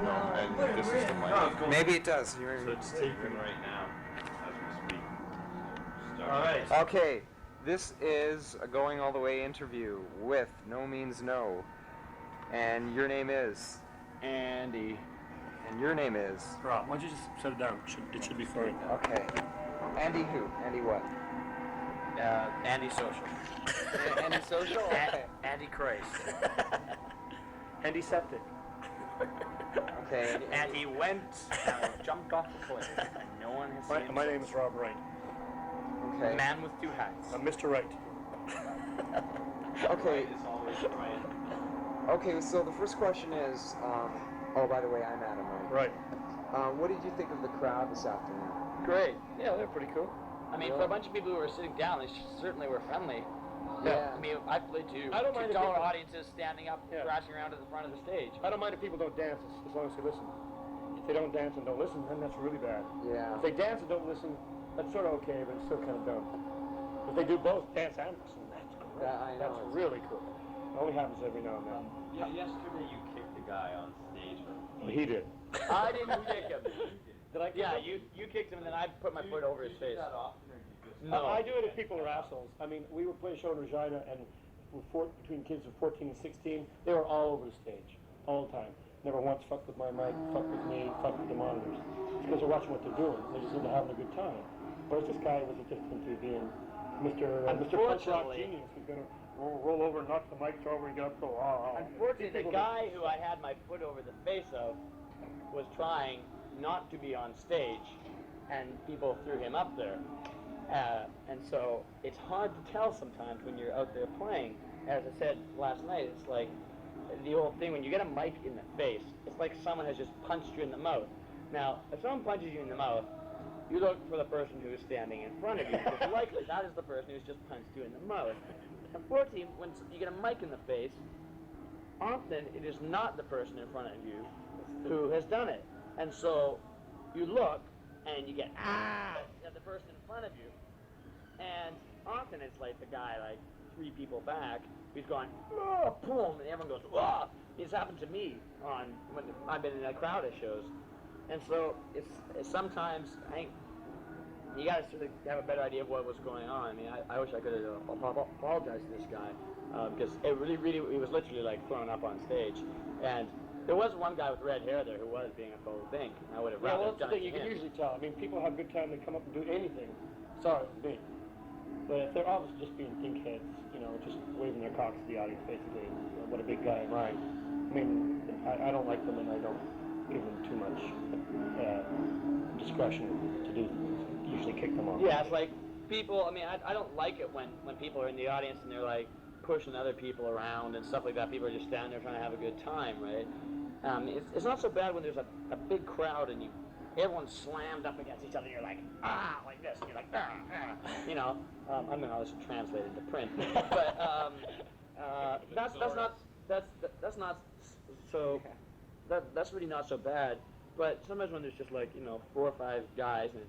and this is the mic. Maybe it does. So it's taping right now as we speak. All right. Okay, this is a Going All the Way interview with Nomeansno. And your name is? Andy. And your name is? Rob, why don't you just set it down? It should be fine. Okay. Andy who? Andy what? Andy Social. Andy Social? Okay. Andy Christ. Andy Septic. Okay. And he went and jumped off the cliff. And no one has seen him. My name is Rob Wright. Okay. Man with two hats. I'm Mr. Wright. Okay. It's always Ryan. Okay, so the first question is, oh, by the way, I'm Adam, right? Right. What did you think of the crowd this afternoon? Great. Yeah, they're pretty cool. I mean, for a bunch of people who were sitting down, they certainly were friendly. Yeah. I mean, I've played to I don't mind if $2 people- audiences standing up, crashing around at the front of the stage. I don't mind if people don't dance as long as they listen. If they don't dance and don't listen, then that's really bad. Yeah. If they dance and don't listen, that's sort of okay, but it's still kind of dumb. If they do both, dance and listen, that's great. I know. That's really cool. It only happens every now and then. Yeah, yesterday you kicked the guy on stage. Well, he did. I didn't kick him. Did I kick Yeah, him? you kicked him, and then I put my foot over his face. that often, or do you just... No. I do it if people are assholes. I mean, we were playing a show in Regina, and between kids of 14 and 16, they were all over the stage, all the time. Never once fucked with my mic, fucked with me, fucked with the monitors. It's because they're watching what they're doing. They're just into having a good time. Whereas this guy was just into being Mr. Punch Rock Genius. He's going to roll over and knock the mics over and get up and go, Unfortunately, the guy who I had my foot over the face of was trying not to be on stage, and people threw him up there. And so it's hard to tell sometimes when you're out there playing. As I said last night, it's like the old thing, when you get a mic in the face, it's like someone has just punched you in the mouth. Now, if someone punches you in the mouth, you look for the person who is standing in front of you, because likely that is the person who's just punched you in the mouth. Unfortunately, when you get a mic in the face, often it is not the person in front of you who has done it. And so you look, and you get, at the person in front of you. And often it's like the guy, like 3 people back, who's going, oh, boom, and everyone goes, oh. It's happened to me when I've been in a crowd at shows. And so it's sometimes, you got to sort of have a better idea of what was going on. I mean, I wish I could have apologized to this guy, because it he was literally like thrown up on stage. And there was one guy with red hair there who was being a bold thing. I would have rather that's done the it thing. to You can him. usually tell. I mean, people have a good time. They come up and do anything. Sorry, me. But if they're obviously just being dinkheads, just waving their cocks to the audience, basically, what a big guy. Right. I mean, I don't like them, and I don't give them too much discretion to do things. Usually kick them off. Yeah, it's like people, I mean, I don't like it when people are in the audience and they're like pushing other people around and stuff like that. People are just standing there trying to have a good time, right? It's not so bad when there's a big crowd and everyone's slammed up against each other and you're like, like this, and you're like, I don't know how this is translated to print, but that's really not so bad. But sometimes when there's just like 4 or 5 guys, and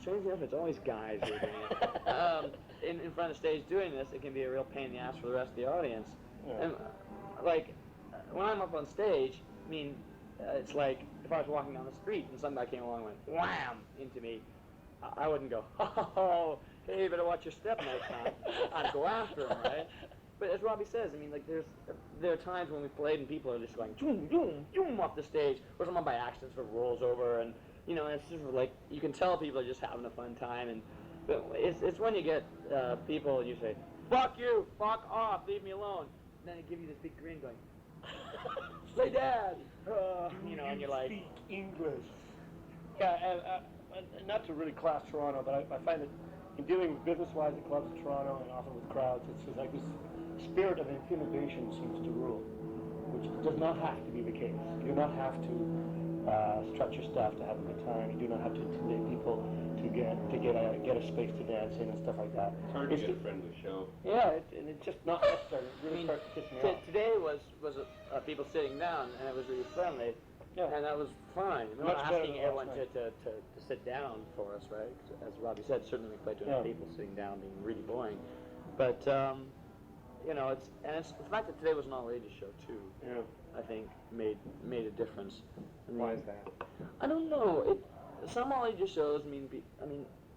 strangely enough, it's always guys who are doing it, in front of the stage doing this, it can be a real pain in the ass for the rest of the audience. Yeah. And like when I'm up on stage, I mean, it's like if I was walking down the street and some guy came along and went wham into me, I wouldn't go, oh, hey, you better watch your step next time. I'd go after him, right? But as Robbie says, I mean, like there are times when we've played and people are just going boom, boom, boom off the stage, or someone by accident sort of rolls over, and it's sort of like you can tell people are just having a fun time. But it's when you get people and you say, fuck you, fuck off, leave me alone, and then they give you this big grin going, say dad, and you're like, speak English. Yeah, and not to really class Toronto, but I find that in dealing with business-wise at clubs in Toronto and often with crowds, it's like this spirit of intimidation seems to rule, which does not have to be the case. You do not have to strut your stuff to have a good time. You do not have to intimidate people to get a space to dance in and stuff like that. It's hard to get a friendly show. Yeah, and it's just not necessary. It really starts to piss me off. Today was people sitting down, and it was really friendly. Yeah. And that was fine. We're Much not better asking than everyone last to sit down for us, right? As Robbie said, certainly we played to enough people sitting down being really boring. But, it's the fact that today was an all-ages show, too. Yeah. I think, made a difference. I mean, Why is that? I don't know. Some all-ages shows. I mean,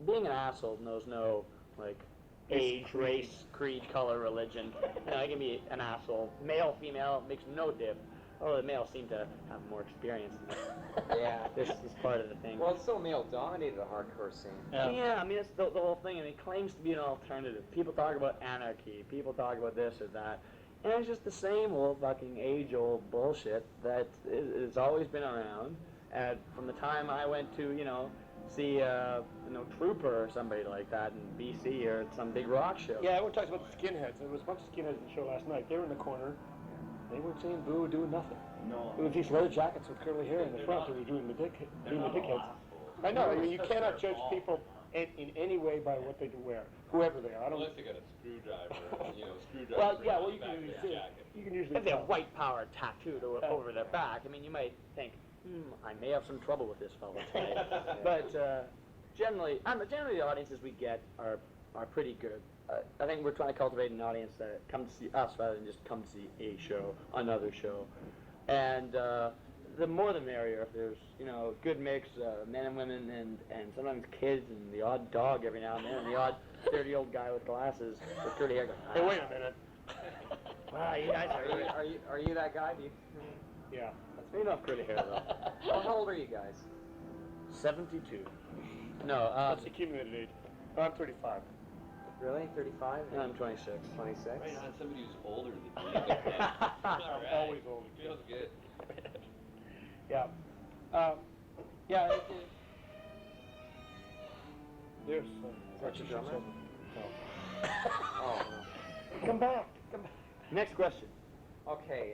being an asshole knows no like age, race, creed, color, religion. You know, I can be an asshole, male, female, makes no diff. Although the males seem to have more experience than that. Yeah. This is part of the thing. Well, it's so male-dominated, the hardcore scene. Yeah, I mean, it's the whole thing. I mean, it claims to be an alternative. People talk about anarchy. People talk about this or that. And it's just the same old fucking age-old bullshit that has always been around. And from the time I went to, see, Trooper or somebody like that in BC or at some big rock show. Yeah, everyone talks about the skinheads. There was a bunch of skinheads in the show last night. They were in the corner. They weren't saying boo, doing nothing. No. It was these leather jackets with curly hair in the front who were doing the dickheads. I know. I mean, you cannot judge people in any way by what they wear, whoever they are. I don't. Unless they got a screwdriver, Well, yeah. Well, on you the back can of usually their see. jacket. You can usually If they tell. have white power tattooed over their back, I mean, you might think, I may have some trouble with this fellow tonight. But generally the audiences we get are pretty good. I think we're trying to cultivate an audience that comes to see us rather than just come to see a show, another show. And the more the merrier. If there's, good mix, men and women and sometimes kids and the odd dog every now and then and the odd 30-year-old guy with glasses with curly hair going, Hey, wait a minute. wow, you guys Are you that guy? Yeah. That's me enough curly hair though. Well, how old are you guys? 72. No, That's the accumulated age. I'm 35. Really? 35? I'm 26. 26? Right on somebody who's older than you. I'm always old. Feels good. Yeah. There's that your drummer? No. Oh. Come back. Next question. Okay,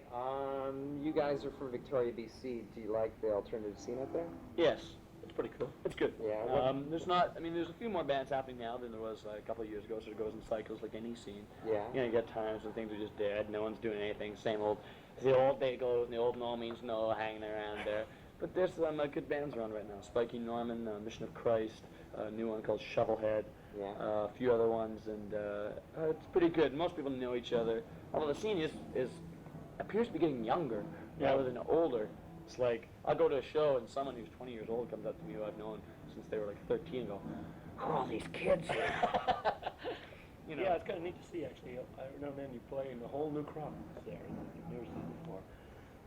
you guys are from Victoria, BC. Do you like the alternative scene up there? Yes, it's pretty cool. It's good. Yeah. There's a few more bands happening now than there was a couple of years ago, so it goes in cycles like any scene. Yeah. You get times when things are just dead, no one's doing anything, same old, the old day goes, and the old Nomeansno hanging around there. But there's some good bands around right now. Spiky Norman, Mission of Christ, a new one called Shovelhead, Yeah. a few other ones, and it's pretty good. Most people know each other, although the scene appears to be getting younger rather than older. It's like, I'll go to a show and someone who's 20 years old comes up to me who I've known since they were like 13 and go, who are all these kids here? Yeah, it's kind of neat to see, actually. I remember you playing the whole new crowd there. I've never seen before.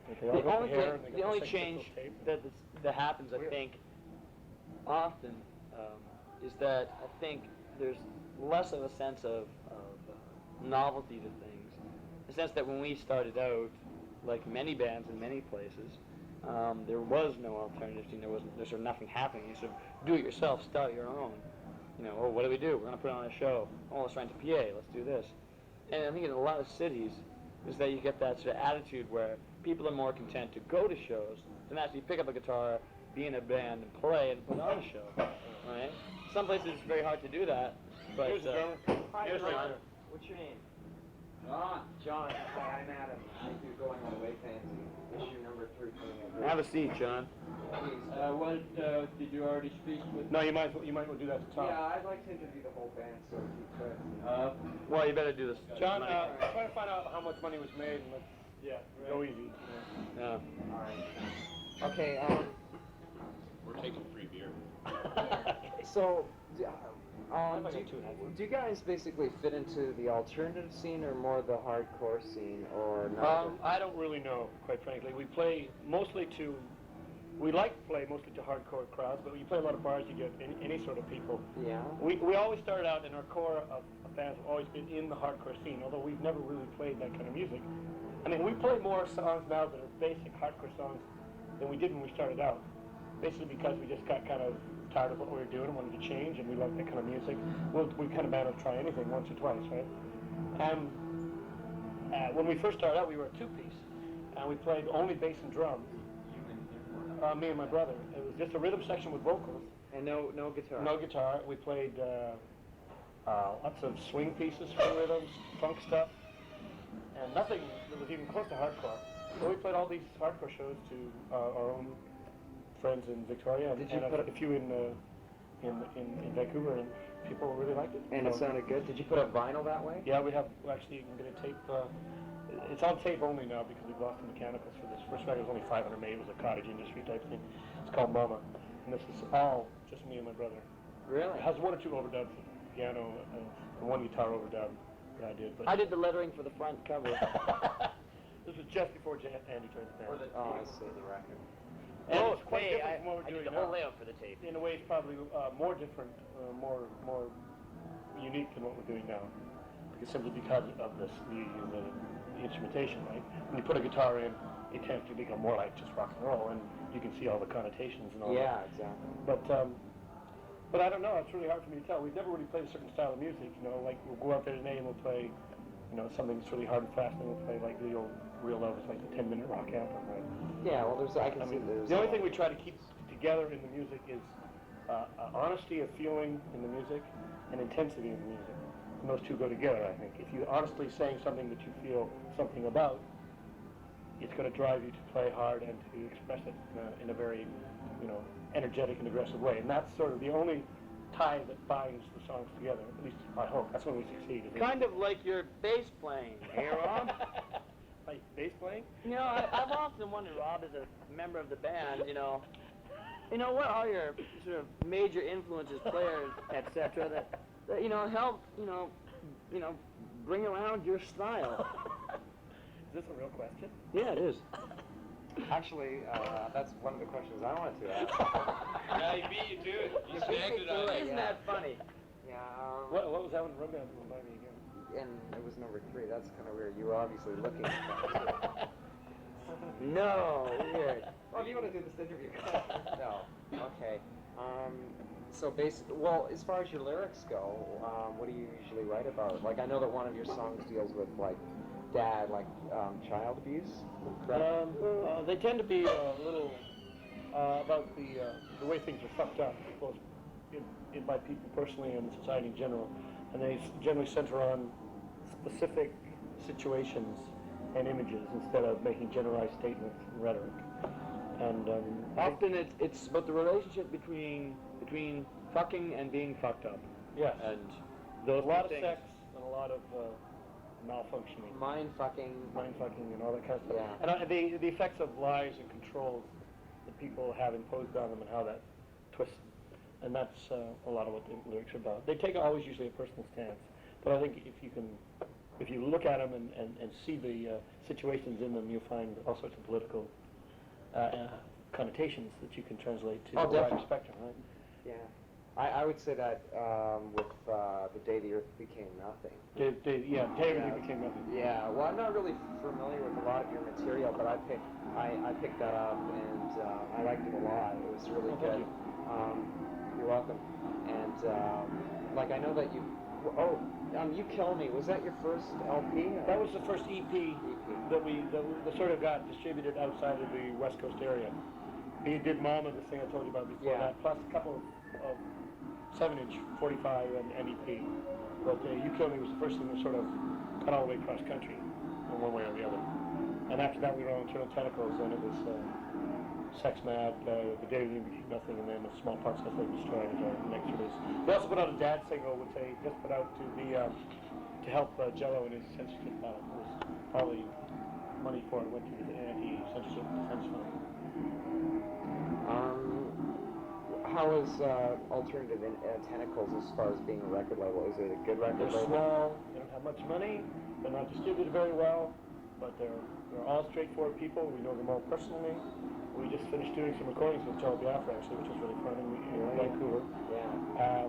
Like, they all got the hair and they got The only Sex change Pistols tape. that happens, I think, often is that I think there's less of a sense of novelty to things. The sense that when we started out, like many bands in many places, there was no alternative scene. There's sort of nothing happening. You sort of do it yourself, start your own. Oh, what do we do? We're going to put on a show. Oh, let's rent a PA. Let's do this. And I think in a lot of cities is that you get that sort of attitude where people are more content to go to shows than actually pick up a guitar, be in a band, and play and put on a show. Right? Some places it's very hard to do that. But Here's the drummer. Hi, Here's John. right there. What's your name? John. Hi, I'm Adam. I think you're going all the way fancy. Issue number 3 coming up. have a seat, John. Did you already speak with? No, you might as well do that to Tom. Yeah, I'd like to interview the whole band, so if you could. Well, you better do this. John, try to find out how much money was made and let's go easy. Yeah. All right. Okay. We're taking free beer. So, I got do two and a half ones. you guys basically fit into the alternative scene or more the hardcore scene, or not? I don't really know, quite frankly. We play mostly to, we like to play mostly to hardcore crowds, but when you play a lot of bars, you get any sort of people. Yeah. We always started out in our core of bands have always been in the hardcore scene, although we've never really played that kind of music. I mean, we play more songs now that are basic hardcore songs than we did when we started out. Basically because we just got kind of tired of what we were doing and wanted to change, and we like that kind of music. We kind of band will try anything once or twice, right? When we first started out, we were a two-piece, and we played only bass and drums. Me and my brother. It was just a rhythm section with vocals. And no guitar. No guitar. We played lots of swing pieces for rhythms, funk stuff, and nothing that was even close to hardcore. So we played all these hardcore shows to our own friends in Victoria and a few in Vancouver, and people really liked it. And it sounded good. Did you put up vinyl that way? Yeah, we have. Actually, you can get a tape it's on tape only now because we've lost the mechanicals for this. First record was only 500 made. It was a cottage industry type thing. It's called Mama, and this is all just me and my brother. Really? It has one or two overdubs, piano, and one guitar overdub that I did. But I did the lettering for the front cover. this was just before Andy joined the band. Oh, I see the record. And it's quite different from what we're I doing did the whole now. layout for the tape. In a way, it's probably more different, more unique than what we're doing now, simply because of this, the instrumentation, right? When you put a guitar in, it tends to become more like just rock and roll, and you can see all the connotations and all that. Yeah, exactly. But I don't know. It's really hard for me to tell. We've never really played a certain style of music. You know, like we'll go out there today and we'll play, you know, something that's really hard and fast, and we'll play like the old Real Love is like the 10-minute rock anthem, right? Yeah, well, I can see there's... The only thing we try to keep together in the music is honesty of feeling in the music and intensity in the music. And those two go together, I think. If you're honestly saying something that you feel something about, it's going to drive you to play hard and to express it in a very, you know, energetic and aggressive way. And that's sort of the only tie that binds the songs together. At least I hope. That's when we succeed. Kind of like your bass playing, hey Rob? Like bass playing? You know, I've often wondered, Rob, as a member of the band, you know, what are your sort of major influences, players, etc., that you know help, you know, bring around your style? Is this a real question? Yeah, it is. Actually, that's one of the questions I wanted to ask. Yeah, he beat you to it. You snagged it on Isn't that funny? Yeah. What was that one? Run down to remind me again. And it was number 3. That's kind of weird. You were obviously looking at that. No, weird. Oh, do you want to do this interview? No. Okay. So well, as far as your lyrics go, what do you usually write about? Like, I know that one of your songs deals with, like, dad, like, child abuse. They tend to be a little about the way things are fucked up, both by people personally and society in general. And they generally center on specific situations and images instead of making generalized statements and rhetoric. And Often it's about the relationship between fucking and being fucked up. yes, And there's a lot of things. sex and a lot of malfunctioning, Mind fucking. mind fucking, and all that kind of stuff. Yeah. And the effects of lies and controls that people have imposed on them and how that twists. And that's a lot of what the lyrics are about. They take always usually a personal stance, but I think if you look at them and see the situations in them, you'll find all sorts of political connotations that you can translate to Oh, a wider definitely. spectrum, right? Yeah. I would say that with The Day the Earth Became Nothing. David Yeah. became nothing. Yeah, well, I'm not really familiar with a lot of your material, but I picked that up and I liked it a lot. It was really Oh, good. thank You're welcome. And like, I know that You Kill Me. Was that your first LP? or- That was the first EP that sort of got distributed outside of the West Coast area. He did Mama, the thing I told you about before Yeah. that, plus a couple of 7-inch 45 and EP. But You Kill Me was the first thing that sort of cut all the way across country in one way or the other. And after that we were on Internal Tentacles, and it was Sex Mad, The Day We Became Nothing, and then The Small Parts That They Destroyed was our next release. They also put out a dad single, which they just put out to help Jello in his censorship battle. It was probably money for it went to the anti-censorship defense fund. How is Alternative Tentacles as far as being a record label? Is it a good record They're label? small, they don't have much money, they're not distributed very well, but they're all straightforward people. We know them all personally. We just finished doing some recordings with Joe Biafra, actually, which was really fun in Vancouver. Yeah.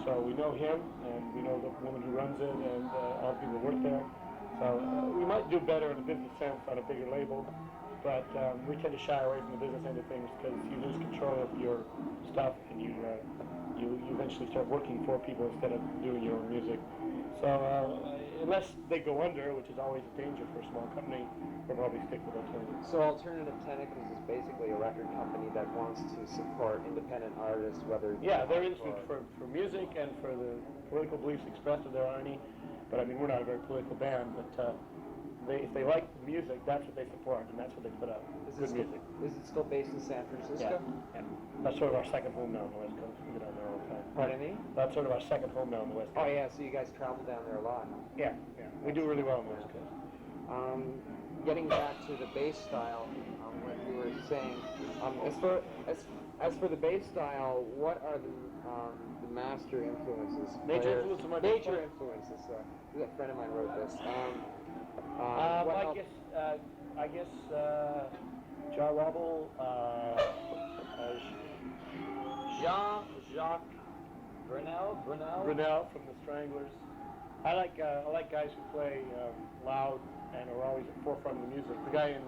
So we know him, and we know the woman who runs it, and all the people who work there. So we might do better in a business sense on a bigger label, but we tend to shy away from the business end of things because you lose control of your stuff, and you eventually start working for people instead of doing your own music. So unless they go under, which is always a danger for a small company, we'll probably stick with Alternative. So Alternative Tentacles is basically a record company that wants to support independent artists, whether... Yeah, they're interested for music and for the political beliefs expressed if there are any. But I mean, we're not a very political band, but if they like the music, that's what they support, and that's what they put out. Good music. Is it still based in San Francisco? Yeah. That's sort of our second home now on the West Coast. We get down there all the time. Pardon me? That's sort of our second home now on the West Coast. Oh yeah, so you guys travel down there a lot. Yeah. We do really well on the West Coast. Getting back to the bass style, what you were saying, as for the bass style, what are the master influences? Major influence of my bass major player? influences. A friend of mine wrote this. I guess Jar Wobble, Jean-Jacques Brunel? Brunel from the Stranglers. I like guys who play loud and are always at the forefront of the music. The guy in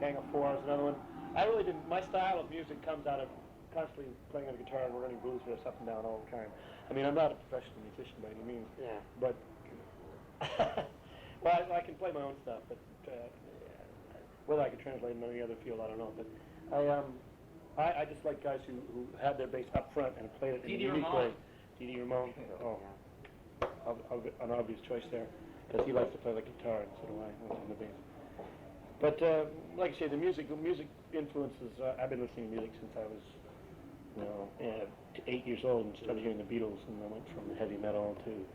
Gang of Four is another one. I really didn't. My style of music comes out of constantly playing on the guitar and running blues riffs up and down all the time. I mean, I'm not a professional musician by any means. Yeah. But well, I can play my own stuff, but whether I can translate in any other field, I don't know. But I just like guys who had their bass up front and played it in a unique way. Didi Ramon. Oh, an obvious choice there, because he likes to play the guitar, and so do I on the bass. But like I say, the music influences. I've been listening to music since I was, 8 years old, and started hearing the Beatles, and I went from heavy metal to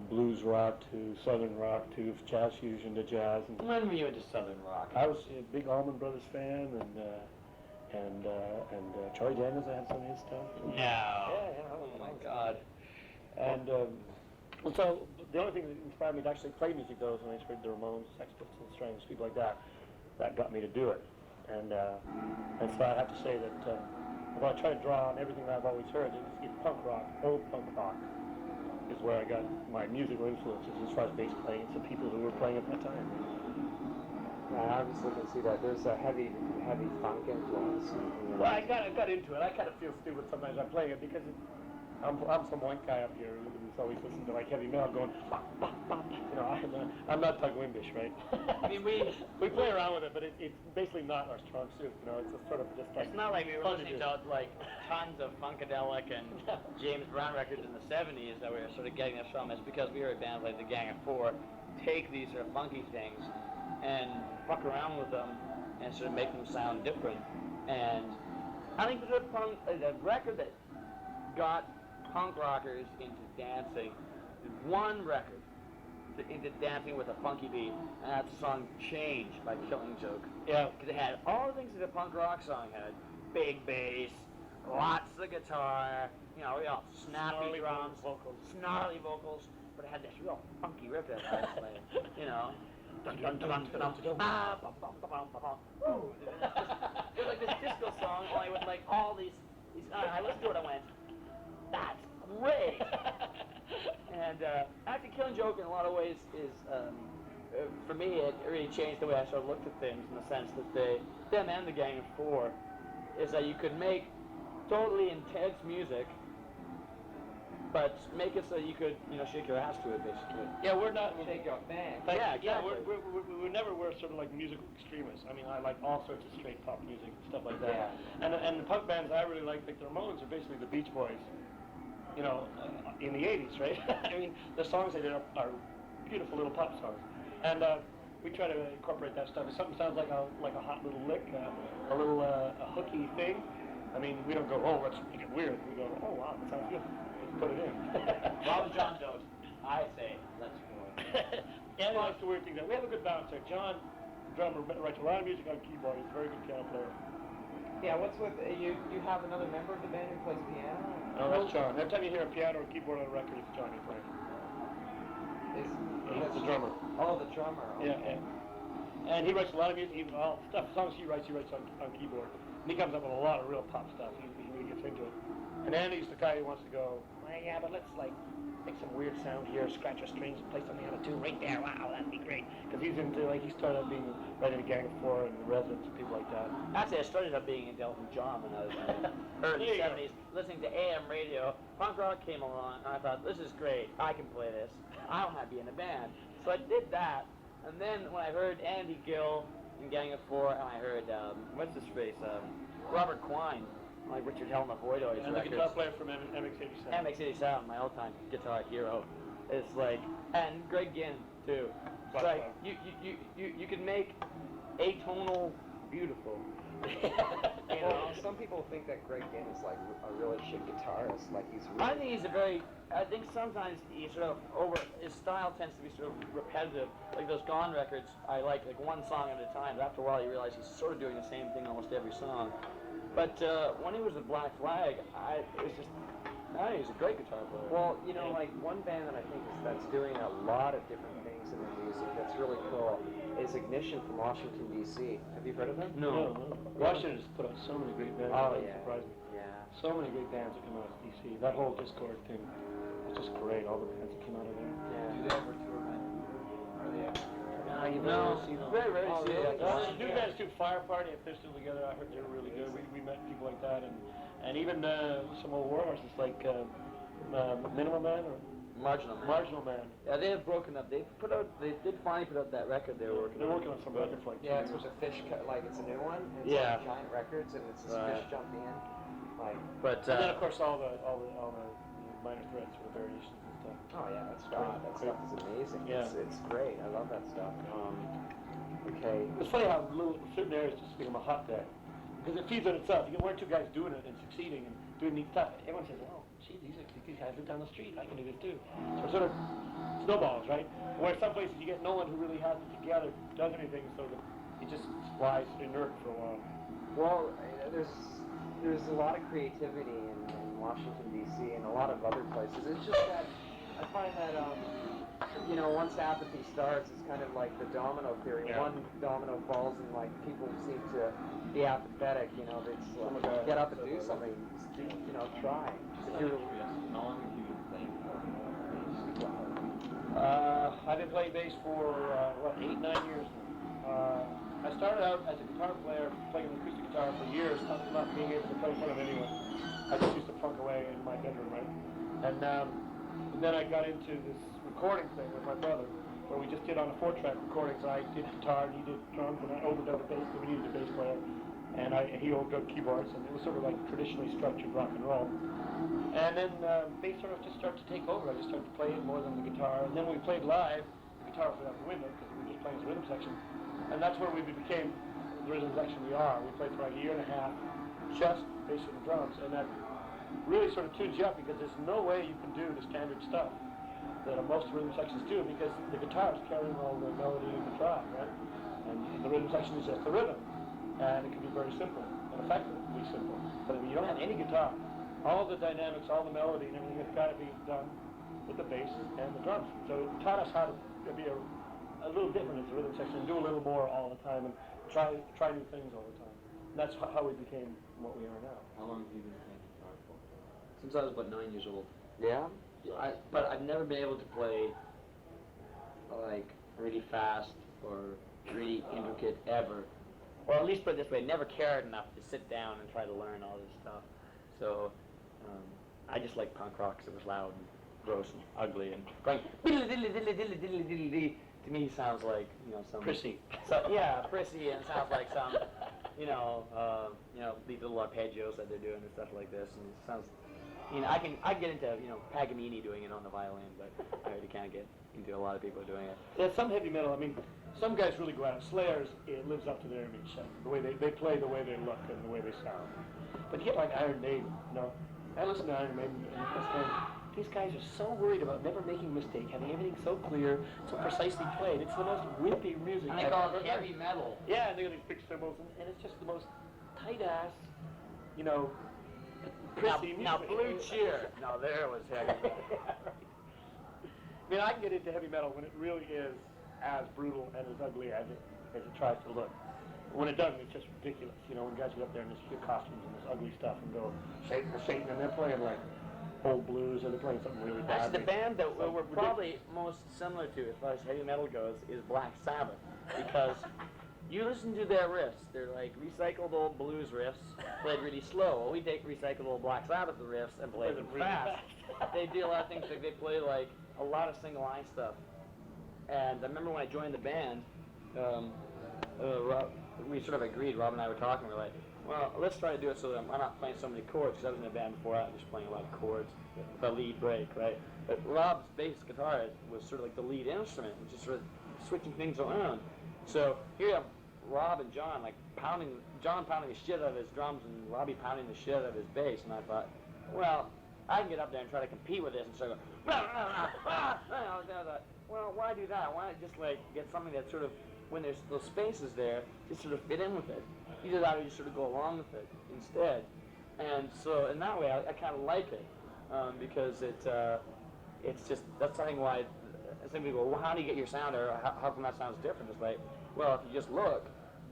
blues rock to southern rock to jazz fusion to jazz. And When were you into Southern rock? I was a big Allman Brothers fan, and Charlie Daniels. I had some of his stuff. No. Yeah. Oh my God. And so the only thing that inspired me to actually play music, though, is when I heard the Ramones, Sex Pistols, Stranglers, people like that. That got me to do it. And so I have to say that if I try to draw on everything that I've always heard, it's punk rock, old punk rock, is where I got my musical influences as far as bass playing. It's the people who were playing at that time. I obviously can see that. There's a heavy funk influence. Well, I got into it. I kind of feel stupid sometimes I'm playing it because I'm some white guy up here who's always listening to like heavy metal going, bop, bop, bop. I'm not Doug Wimbish, right? I mean, we play around with it, but it's basically not our strong suit. It's a sort of just like. It's not like we were fun listening do. to like tons of Funkadelic and James Brown records in the 70s that we were sort of getting this from. It's because we heard bands like the Gang of Four take these sort of funky things and fuck around with them and sort of make them sound different. And I think the record that got punk rockers into dancing, one record into dancing with a funky beat, and that's the song Change by Killing Joke. Yeah. Because it had all the things that a punk rock song had. Big bass, lots of guitar, snappy Snarly drums, vocals. snarly vocals, but it had this real funky riff that I was playing, Dun, dun, dun, dun, dun, dun, ah, bum, bum, bum, bum, bum. Ooh, it was like this disco song, only with like all these I listened to it and I went, that's great! And actually Killing Joke in a lot of ways is, for me, it really changed the way I sort of looked at things in the sense that them and the Gang of Four is that you could make totally intense music, but make it so you could, shake your ass to it, basically. Yeah, we're not. Shake your fan. Yeah, exactly. we never were sort of like musical extremists. I mean, I like all sorts of straight pop music and stuff like that. Yeah. And the punk bands I really like the Ramones are basically the Beach Boys, in the 80s, right? I mean, the songs they did are beautiful little pop songs. And we try to incorporate that stuff. If something sounds like a hot little lick, a little a hooky thing, I mean, we don't go, oh, let's make it weird. We go, oh, wow, that sounds good. Let's put it in. Robert John don't. I say, let's go. And he likes the weird things. We have a good balance there. John, drummer, writes a lot of music on keyboard. He's a very good piano player. Yeah, what's with you have another member of the band who plays piano? No, that's John. Every time you hear a piano or keyboard on a record, it's Johnny playing. He's the drummer. Oh, the drummer. Okay. Yeah. And he writes a lot of music, even all songs he writes on keyboard. And he comes up with a lot of real pop stuff. He really gets into it. And Andy's the guy who wants to go, well, yeah, but let's make some weird sound here, scratch our strings, play something on a tune right there. Wow, that'd be great. Because he's into, he started out being right in the Gang of Four and the Residents and people like that. Actually, I started out being into Elton John when I was in the early 70s, listening to AM radio. Punk rock came along, and I thought, this is great. I can play this. I don't have to be in a band. So I did that, and then when I heard Andy Gill in Gang of Four, and I heard, what's his face, Robert Quine, like Richard Hell Voidoids And the records. guitar player from MX-87. MX-87, my all-time guitar hero. It's like, and Greg Ginn too. It's like you can make atonal beautiful. Well, some people think think that Greg Ginn is like a really shit guitarist. Like he's really... I think he's a very. I think sometimes he sort of his style tends to be sort of repetitive. Like those Gone records, I like one song at a time. After a while, you realize he's sort of doing the same thing almost every song. But when he was with Black Flag, it was just. He's a great guitar player. Well, you know, like one band that I think that's doing a lot of different things in their music that's really cool is Ignition from Washington, D.C. Have you heard of them? No. Washington has put out so many great bands. Oh, It yeah. surprised me. Yeah. So many great bands that come out of DC. That whole Discord thing was just great. All the bands that came out of there. Yeah. Do they ever tour, man? Are they ever? No, very rarely Oh, see really? it. The new bands too, Fire Party, if they're still together, I heard they were really good. We met people like that, and even some old war horses like Minimal Man or Marginal Man. Marginal Man. Yeah, they have broken up. They did finally put out that record they were working They're on. working on some records like Yeah, it's with a fish cut, like it's a new one. And it's Yeah. like Giant Records, and it's this Right. fish jumped in. Like, But and then of course all the minor threats for the variations and stuff. oh yeah, that's great. That stuff is amazing. Yeah. It's great. I love that stuff. Okay. It's funny how certain areas just become a hotbed because it feeds on itself. You get one or two guys doing it and succeeding and doing neat stuff. Everyone says, "Oh, gee, these guys live down the street. I can do this too." So it sort of snowballs, right? Where some places you get no one who really has it together, does anything, so that it just lies inert for a while. Well, there's a lot of creativity in Washington D.C. and a lot of other places. It's just that I find that you know, once apathy starts, it's kind of like the domino theory. Yeah. One domino falls and like people seem to be apathetic. You know, it's get up and do something. You know, try. If you're, How long have you been playing for? I've been playing bass for 8, 9 years now. I started out as a guitar player, playing an acoustic guitar for years, not being able to play in front of anyone. I just used to plunk away in my bedroom, right? And then I got into this recording thing with my brother, where we just did on a 4-track recording. So I did guitar and he did drums, and I overdub a bass, so we needed a bass player. And he overdub keyboards, and it was sort of like traditionally structured rock and roll. And then bass sort of just started to take over. I just started to play it more than the guitar. And then we played live. The guitar was out the window because we were just playing the rhythm section. And that's where we became the rhythm section we are. We played for like a year and a half, just bass and drums. And that really sort of tunes you up because there's no way you can do the standard stuff that most rhythm sections do because the guitar is carrying all the melody and the drive, right? And the rhythm section is just the rhythm. And it can be very simple and effectively simple. But when you don't have any guitar, all the dynamics, all the melody and everything has got to be done with the bass and the drums. So it taught us how to be a little different as a rhythm section and do a little more all the time and try new things all the time. And that's how we became what we are now. How long have you been playing guitar for? Since I was about 9 years old. yeah. But I've never been able to play like really fast or really intricate ever. Or at least put it this way, never cared enough to sit down and try to learn all this stuff. So I just like punk rock 'cause it was loud and gross and ugly and going diddly diddly diddly diddly diddly diddly diddly. To me sounds like, you know, some Prissy. So, yeah, prissy, and sounds like some, you know, these little arpeggios that they're doing and stuff like this, and it sounds. You know, I can get into, you know, Paganini doing it on the violin, but I really can't get into a lot of people doing it. Yeah, some heavy metal, I mean, some guys really go out. Slayers, it lives up to their image. The way they play, the way they look, and the way they sound. But you get like Iron Maiden, you know. I listen to Iron Maiden, and I think, these guys are so worried about never making a mistake, having everything so clear, so precisely played. It's the most wimpy music And they I've call ever it heard. heavy metal. Yeah, and they got these big cymbals, and it's just the most tight-ass, you know, prissy music. Now Blue Cheer. No, there was heavy metal. I mean, I can get into heavy metal when it really is as brutal and as ugly as it tries to look. When it doesn't, it's just ridiculous. You know, when guys get up there in this costumes and this ugly stuff and go Satan to Satan, and they're playing like old blues, or they're playing something really bad. Actually, the band that we're probably most similar to, as far as heavy metal goes, is Black Sabbath, because you listen to their riffs. They're like recycled old blues riffs, played really slow. Well, we take recycled old Black Sabbath riffs and play them really fast. They do a lot of things, like they play like a lot of single line stuff. And I remember when I joined the band, we sort of agreed, Rob and I were talking, we're like, well, let's try to do it so that I'm not playing so many chords, because I was in a band before, I was just playing a lot of chords with a lead break, right? But Rob's bass guitar was sort of like the lead instrument, which is sort of switching things around. So here Rob and John like John pounding the shit out of his drums and Robbie pounding the shit out of his bass, and I thought, well, I can get up there and try to compete with this and start going, I thought, well, why do that? Why not just like get something that sort of, when there's those spaces there, just sort of fit in with it. Either that or you sort of go along with it instead. And so in that way, I kind of like it because it's just, that's something why some people go, well, how do you get your sound, or how come that sounds different? It's like, well, if you just look,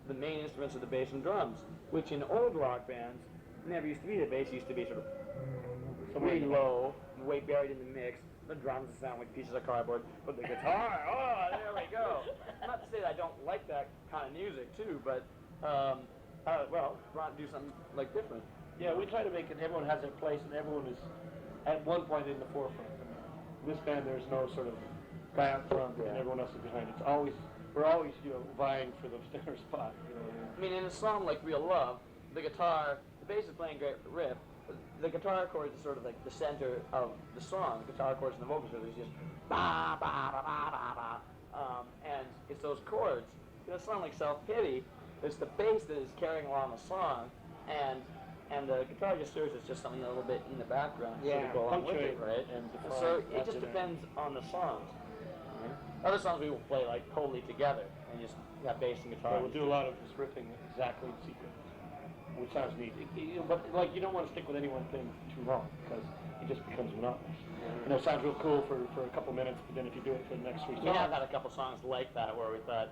the main instruments are the bass and drums, which in old rock bands never used to be. The bass used to be sort of really low, way buried in the mix. The drums sound like pieces of cardboard, but the guitar, oh, there we go. Not to say that I don't like that kind of music too, but well, do something like different. Yeah, we try to make it, everyone has their place and everyone is at one point in the forefront. In this band there's no sort of guy out front and everyone else is behind. It's always, we're always, vying for the center spot. I mean, in a song like Real Love, the guitar, the bass is playing great riff, the guitar chords is sort of like the center of the song. The guitar chords and the vocals are just ba ba ba ba ba ba, and it's those chords. In a song like Self Pity, it's the bass that is carrying along the song, and the guitar just serves as just something a little bit in the background to sort of go along with it, right? And so it just depends on the songs. Other songs we will play like totally together and just have bass and guitar. Yeah, we'll do a lot of just riffing exactly in sequence, which sounds neat. But like, you don't want to stick with any one thing too long because it just becomes monotonous. It sounds real cool for a couple minutes, but then if you do it for the next 3 songs. We have had a couple songs like that where we thought,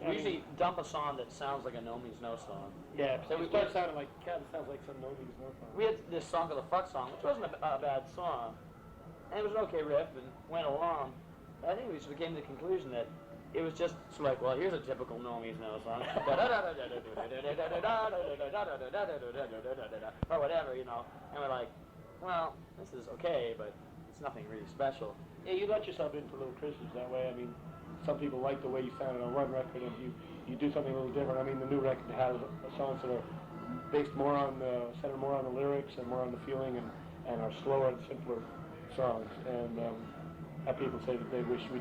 we usually dump a song that sounds like a Nomeansno song. Yeah, so it starts sounding like, it sounds like some Nomeansno song. We had this song called the Fuck Song, which wasn't a bad song, and it was an okay riff and went along. I think we just came to the conclusion that it was just sort of like, well, here's a typical Nomeansno song, or whatever, and we're like, well, this is okay, but it's nothing really special. Yeah, you let yourself in for little criticisms that way. I mean, some people like the way you sounded on one record, and you do something a little different. I mean, the new record has songs that are based more on centered more on the lyrics and more on the feeling, and are slower and simpler songs. And have people say that they wish we,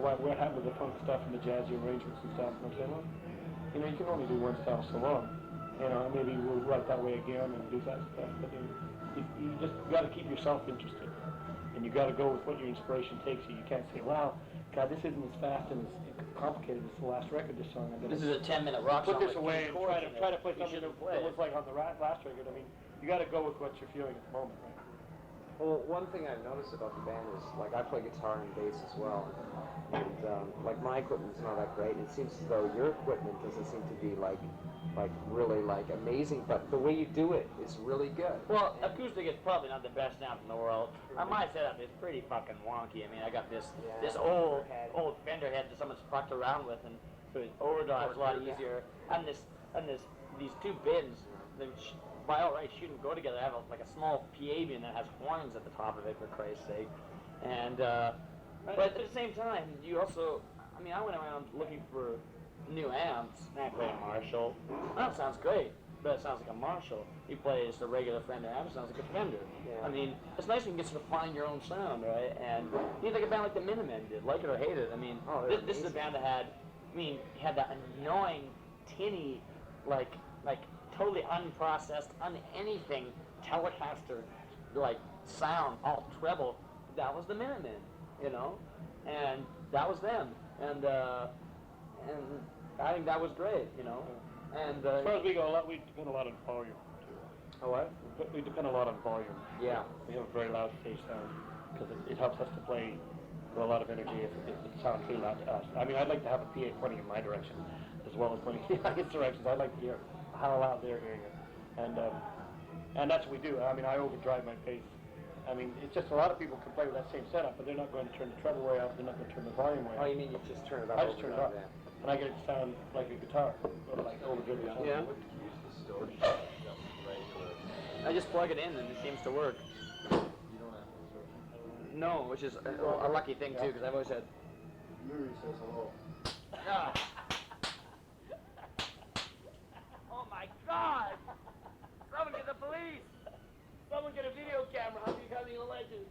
what happened to the funk stuff and the jazzy arrangements and stuff? And I'm saying, well, you can only do one style so long. Maybe we'll write that way again and do that stuff. But you just got to keep yourself interested, and you got to go with what your inspiration takes you. You can't say, wow, God, this isn't as fast and as complicated as the last record. This song. This is a 10-minute rock song. Put this away and try to play something that looks like on the last record. I mean, you got to go with what you're feeling at the moment, right? Well, one thing I've noticed about the band is, like, I play guitar and bass as well, and like, my equipment's not that great. It seems as though your equipment doesn't seem to be like really amazing, but the way you do it is really good. Well, acoustic is probably not the best amp in the world. My setup is pretty fucking wonky. I mean, I got this old Fender head that someone's fucked around with, and so it overdrives a lot easier. And these two bins, which by all rights shouldn't go together. I have like a small PA bin that has horns at the top of it, for Christ's sake. And but at the same time, you also, I mean, I went around looking for new amps, and I played a Marshall. That sounds great, but it sounds like a Marshall. You play just a regular Fender amp, it sounds like a Fender. Yeah. I mean, it's nice when you can sort of find your own sound, right? And you think a band like the Minutemen did, like it or hate it. I mean, this is a band that had that annoying, tinny, like totally unprocessed, anything Telecaster like sound, all treble. That was the Minutemen, and that was them, and I think that was great, And as far as we go, we depend a lot on volume. Oh, what? We depend a lot on volume. Yeah. We have a very loud stage sound because it helps us to play with a lot of energy if it sounds too loud to us. I mean, I'd like to have a PA pointing in my direction as well as pointing in its directions. I'd like to hear how loud they're hearing it, and that's what we do. I mean, I overdrive my bass. I mean, it's just a lot of people can play with that same setup, but they're not going to turn the treble way up. They're not going to turn the volume way up. Oh, you mean you just turn it up? I just turn it up, and I get it to sound like a guitar, or like overdriven. Yeah. I just plug it in and it seems to work. You don't have to. No, which is a lucky thing too, because I've always had. Yuri says hello. Ah. Oh my God! Someone get the police! Someone get a video camera. I'm becoming a legend.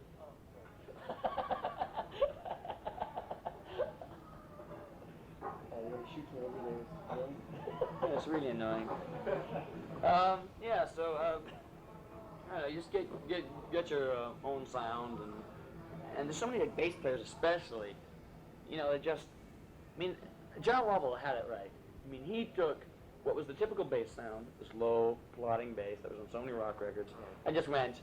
You shoot me every day. It's really annoying. Yeah, so I don't know, you just get your own sound, and there's so many like bass players especially, you know, they just, I mean, John Wobble had it right. I mean, he took what was the typical bass sound, this low, plodding bass that was on so many rock records, and just went,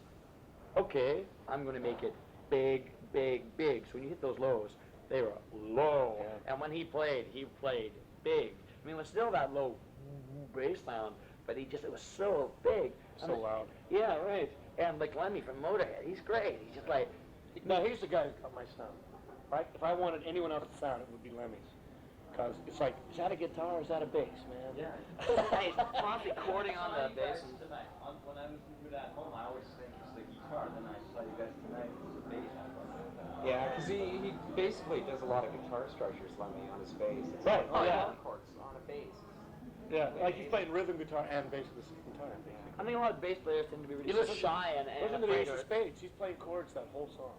okay, I'm going to make it big, big, big. So when you hit those lows, they were low. Yeah. And when he played big. I mean, it was still that low bass sound, but it was so big. So loud. Yeah, right. And like Lemmy from Motorhead, he's great. He's just like... Now, here's the guy who got my sound. Right? If I wanted anyone else's sound, it would be Lemmy's. Because it's like, is that a guitar or is that a bass, man? Yeah. He's constantly chording on the bass. Tonight, when I listen to it at home, I always think it's the guitar. Then I saw you guys tonight, it's the bass. Yeah, because he basically does a lot of guitar structures, Lemmy, on his bass. It's Right. like, Yeah. chords on a bass. Yeah, like he's playing rhythm guitar and bass at the same time, basically. I think a lot of bass players tend to be really You listen shy and listen to the afraid Ace of Spades. He's playing chords that whole song.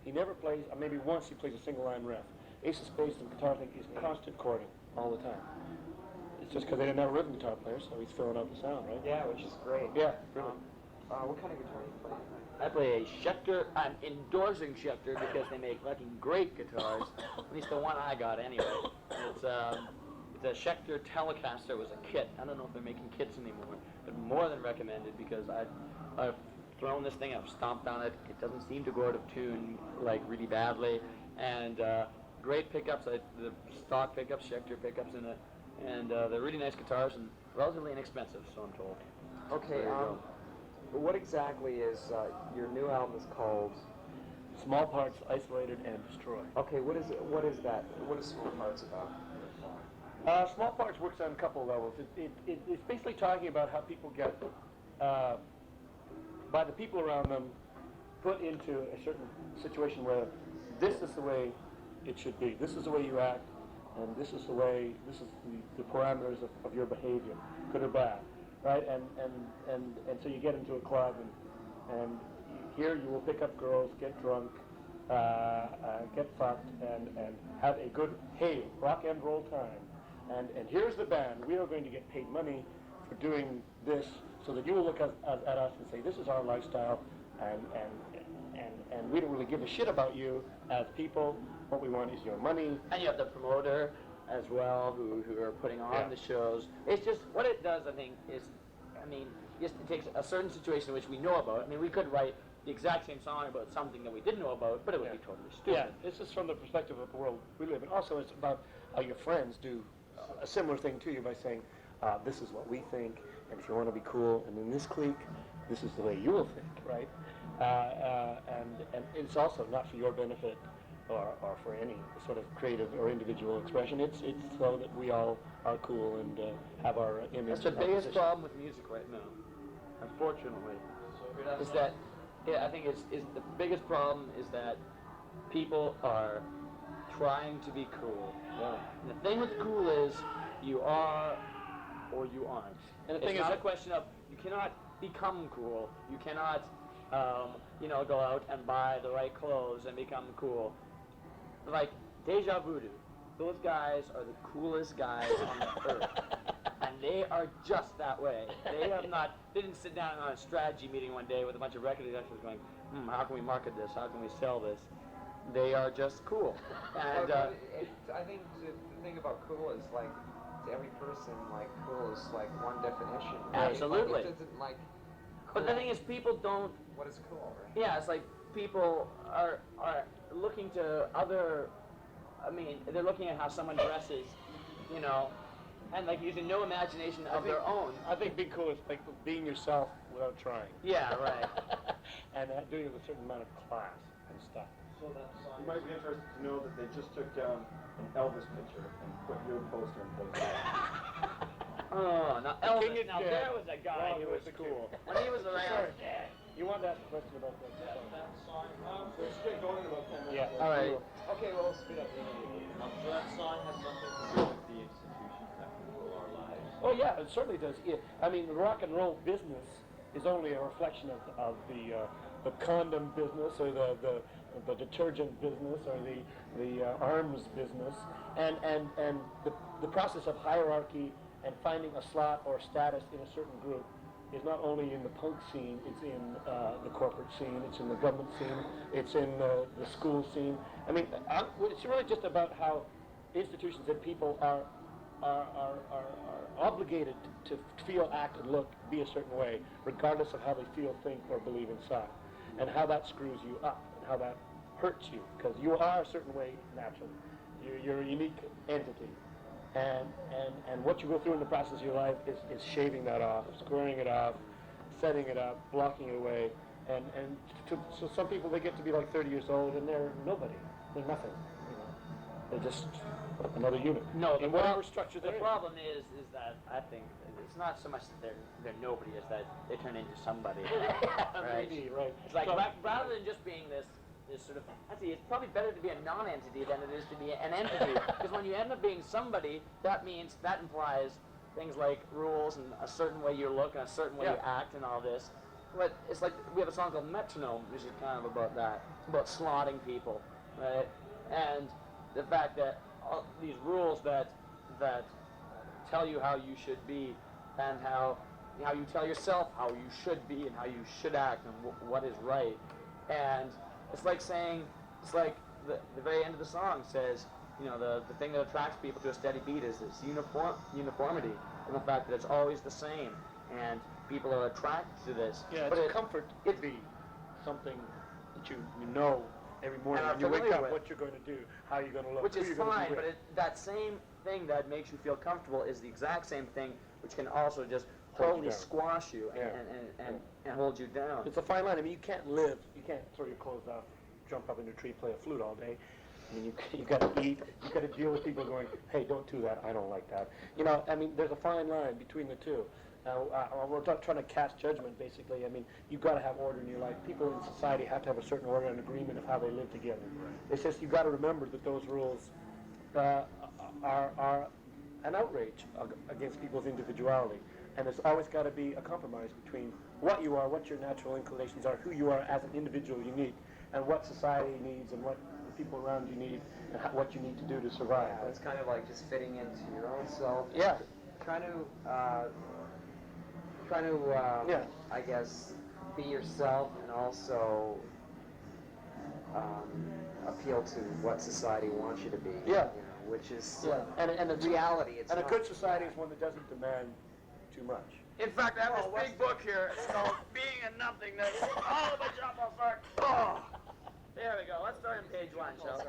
He never plays, maybe once he plays a single line riff. Ace of Spades and guitar thing is constant chording all the time. It's just because they didn't have a rhythm guitar player, so he's filling out the sound, right? Yeah, which is great. Yeah, really. What kind of guitar do you play? I play a Schecter. I'm endorsing Schecter because they make fucking great guitars. At least the one I got anyway. It's a Schecter Telecaster. It was a kit. I don't know if they're making kits anymore, but more than recommended because I've thrown this thing, I've stomped on it. It doesn't seem to go out of tune like really badly, and great pickups. The stock pickups, Schecter pickups in it, and they're really nice guitars and relatively inexpensive, so I'm told. Okay. What exactly is your new album is called? Small Parts, Isolated, and Destroyed. Okay, what is it? What is that? What is Small Parts about? Small Parts works on a couple of levels. It's basically talking about how people get, by the people around them, put into a certain situation where this is the way it should be. This is the way you act, and this is the parameters of your behavior, good or bad. Right, and so you get into a club, and here you will pick up girls, get drunk, get fucked, and have a good, hey, rock and roll time. And here's the band. We are going to get paid money for doing this, so that you will look at us and say, this is our lifestyle, and we don't really give a shit about you as people. What we want is your money. And you have the promoter as well, who are putting on the shows. It's just, what it does, I think, is, just it takes a certain situation which we know about. I mean, we could write the exact same song about something that we didn't know about, but it would be totally stupid. Yeah, this is from the perspective of the world we live in. Also, it's about how your friends do a similar thing to you by saying, this is what we think, and if you want to be cool, and in this clique, this is the way you will think, right? And it's also not for your benefit or for any sort of creative or individual expression. It's so that we all are cool and have our image. That's the biggest problem with music right now, unfortunately, is that, I think it's the biggest problem is that people are trying to be cool. Yeah. And the thing with cool is you are or you aren't. And the thing is, it's not a question of, you cannot become cool. You cannot, go out and buy the right clothes and become cool. Like Deja Voodoo, those guys are the coolest guys on the earth, and they are just that way. They didn't sit down on a strategy meeting one day with a bunch of record executives going, how can we market this? How can we sell this? They are just cool. And I think the thing about cool is like, to every person, like cool is like one definition. Right? Absolutely. Like, it doesn't like. Cool. But the thing is, people don't. What is cool, right? Yeah, it's like people are looking to other. They're looking at how someone dresses, and like using no imagination of their own. I think being cool is like being yourself without trying. Yeah, right. And doing it with a certain amount of class and stuff. So you might be interested to know that they just took down an Elvis picture and put your poster in place. Oh, now The King Elvis. is Now dead. there was a guy who was cool when he was around. Sorry. You wanted to ask a question about that? That song, so let's get going in about 10 minutes. Yeah. All right. Okay, well, let's speed up. So that song has nothing to do with the institutions that rule our lives. Oh yeah, it certainly does. The rock and roll business is only a reflection of the condom business or the detergent business or the arms business, and the process of hierarchy and finding a slot or status in a certain group is not only in the punk scene, it's in the corporate scene, it's in the government scene, it's in the school scene. I mean, it's really just about how institutions and people are obligated to feel, act, and look, be a certain way, regardless of how they feel, think, or believe inside, and how that screws you up, and how that hurts you, because you are a certain way naturally. You're a unique entity. And what you go through in the process of your life is shaving that off, squaring it off, setting it up, blocking it away. So some people, they get to be like 30 years old and they're nobody. They're nothing. You know, they're just another human. No, in whatever structure they're the in. problem is that I think it's not so much that they're nobody as that they turn into somebody. Right? Maybe, right. It's like So- rather than just being this sort of, actually, it's probably better to be a non-entity than it is to be an entity. Because when you end up being somebody, that implies things like rules and a certain way you look and a certain way you act and all this. But it's like we have a song called Metronome, which is kind of about that, about slotting people, right? And the fact that all these rules that tell you how you should be and how you tell yourself how you should be and how you should act and what is right. And it's like saying, it's like the very end of the song says, you know, the thing that attracts people to a steady beat is this uniformity and the fact that it's always the same, and people are attracted to this. Yeah, but it's a comfort to be something that you know every morning And when you wake familiar up with. what you're going to do, how you're going to look, Which who is you're going to fine, be but with. that same thing that makes you feel comfortable is the exact same thing which can also just Hold you totally down. squash you and hold you down. It's a fine line. I mean, you can't throw your clothes off, jump up in a tree, play a flute all day. I mean, you got to eat. You got to deal with people going, "Hey, don't do that. I don't like that." You know, I mean, there's a fine line between the two. We're not trying to cast judgment, basically. I mean, you've got to have order in your life. People in society have to have a certain order and agreement of how they live together. It's just you've got to remember that those rules are an outrage against people's individuality. And there's always got to be a compromise between what you are, what your natural inclinations are, who you are as an individual unique, and what society needs and what the people around you need, and what you need to do to survive. Yeah, it's kind of like just fitting into your own self. Yeah. Trying to, Yeah. I guess, be yourself and also appeal to what society wants you to be. Yeah. You know, which is Yeah. And it's reality. It's and a not- good society is one that doesn't demand too much. In fact, I have this big book here. It's called Being a Nothingness. Oh, my job will start. Oh. There we go. Let's start on page 1, shall we?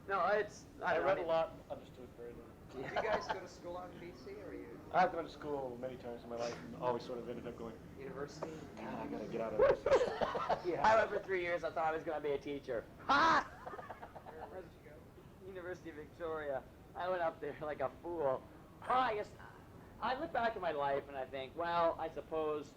No, I read a lot, understood very little. Did you guys go to school out in BC, or you I've gone to school many times in my life and always sort of ended up going, university? God, I gotta get out of this. I went for 3 years. I thought I was going to be a teacher. Ha! Where did you go? University of Victoria. I went up there like a fool. Well, I guess I look back at my life and I think, well, I suppose,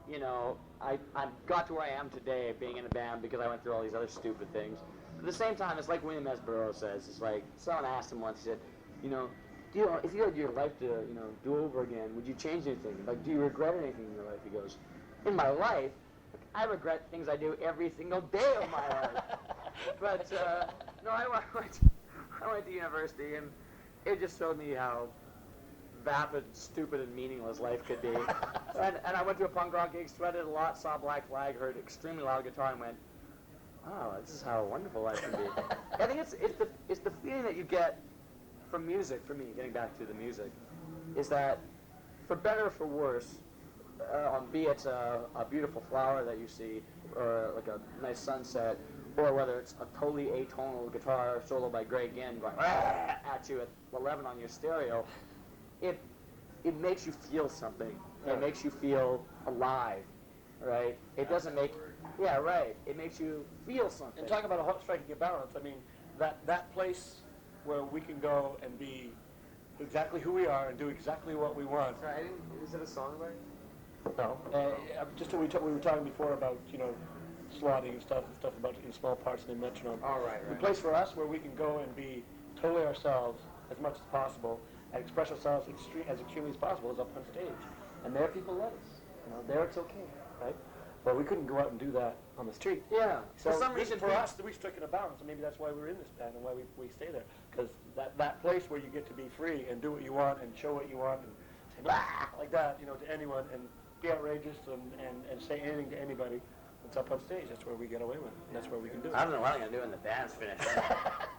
you know, I got to where I am today being in a band because I went through all these other stupid things. At the same time, it's like William S. Burroughs says. It's like someone asked him once. He said, you know, if you had your life to, you know, do over again, would you change anything? Like, do you regret anything in your life? He goes, in my life, I regret things I do every single day of my life. But no, I went to university, and it just showed me how vapid, stupid, and meaningless life could be. and I went to a punk rock gig, sweated a lot, saw Black Flag, heard extremely loud guitar, and went, "Oh, this is how wonderful life can be." I think it's the feeling that you get from music. For me, getting back to the music, is that for better or for worse, be it a beautiful flower that you see, or like a nice sunset, or whether it's a totally atonal guitar solo by Greg Ginn going at you at 11 on your stereo, it makes you feel something. It makes you feel alive, right? It doesn't make, yeah, right. It makes you feel something. And talking about striking a balance, I mean, that place where we can go and be exactly who we are and do exactly what we want. Sorry, is it a song by? No. Just we were talking before about, you know, slotting and stuff about in small parts and in metronome. All right. The place for us where we can go and be totally ourselves as much as possible and express ourselves as extremely as possible is up on stage. And there people let us. You know, there it's okay, right? But we couldn't go out and do that on the street. Yeah. So For some reason, for us, we struck in a balance, and maybe that's why we're in this band and why we stay there. because that place where you get to be free and do what you want and show what you want and say blah like that, you know, to anyone and be outrageous and say anything to anybody. It's up on stage. That's where we get away with it. And that's where we can do it. I don't know what I'm gonna do when the band's finished.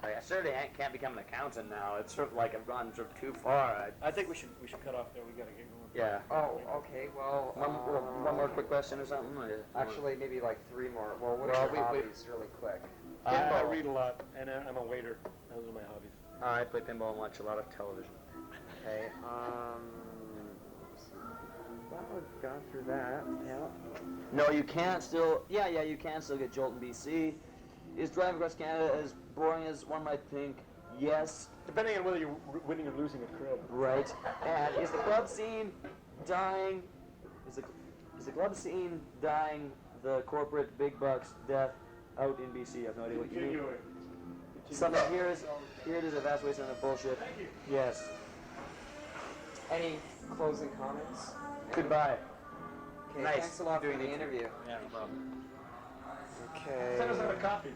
Like, I certainly can't become an accountant now. It's sort of like I've gone sort of too far. I think we should cut off there. We gotta get going. Yeah. Oh, okay. Well, One more quick question or something? actually, maybe like 3 more. Well, what Well, are your hobbies, really quick? I read a lot, and I'm a waiter. Those are my hobbies. I play pinball and watch a lot of television. Okay. Well, we've gone through that. Yeah. No, you can't still. Yeah, you can still get Jolt in BC. Is driving across Canada as boring as one might think? Yes. Depending on whether you're winning or losing a crib. Right. And is the club scene dying? Is the club scene dying? The corporate big bucks death out in BC. I have no idea what you mean. Something here it is a vast wasteland of bullshit. Yes. Any closing comments? Goodbye. Okay, Nice thanks a lot for doing the it. interview. Yeah, no problem. Okay. Send us out a copy.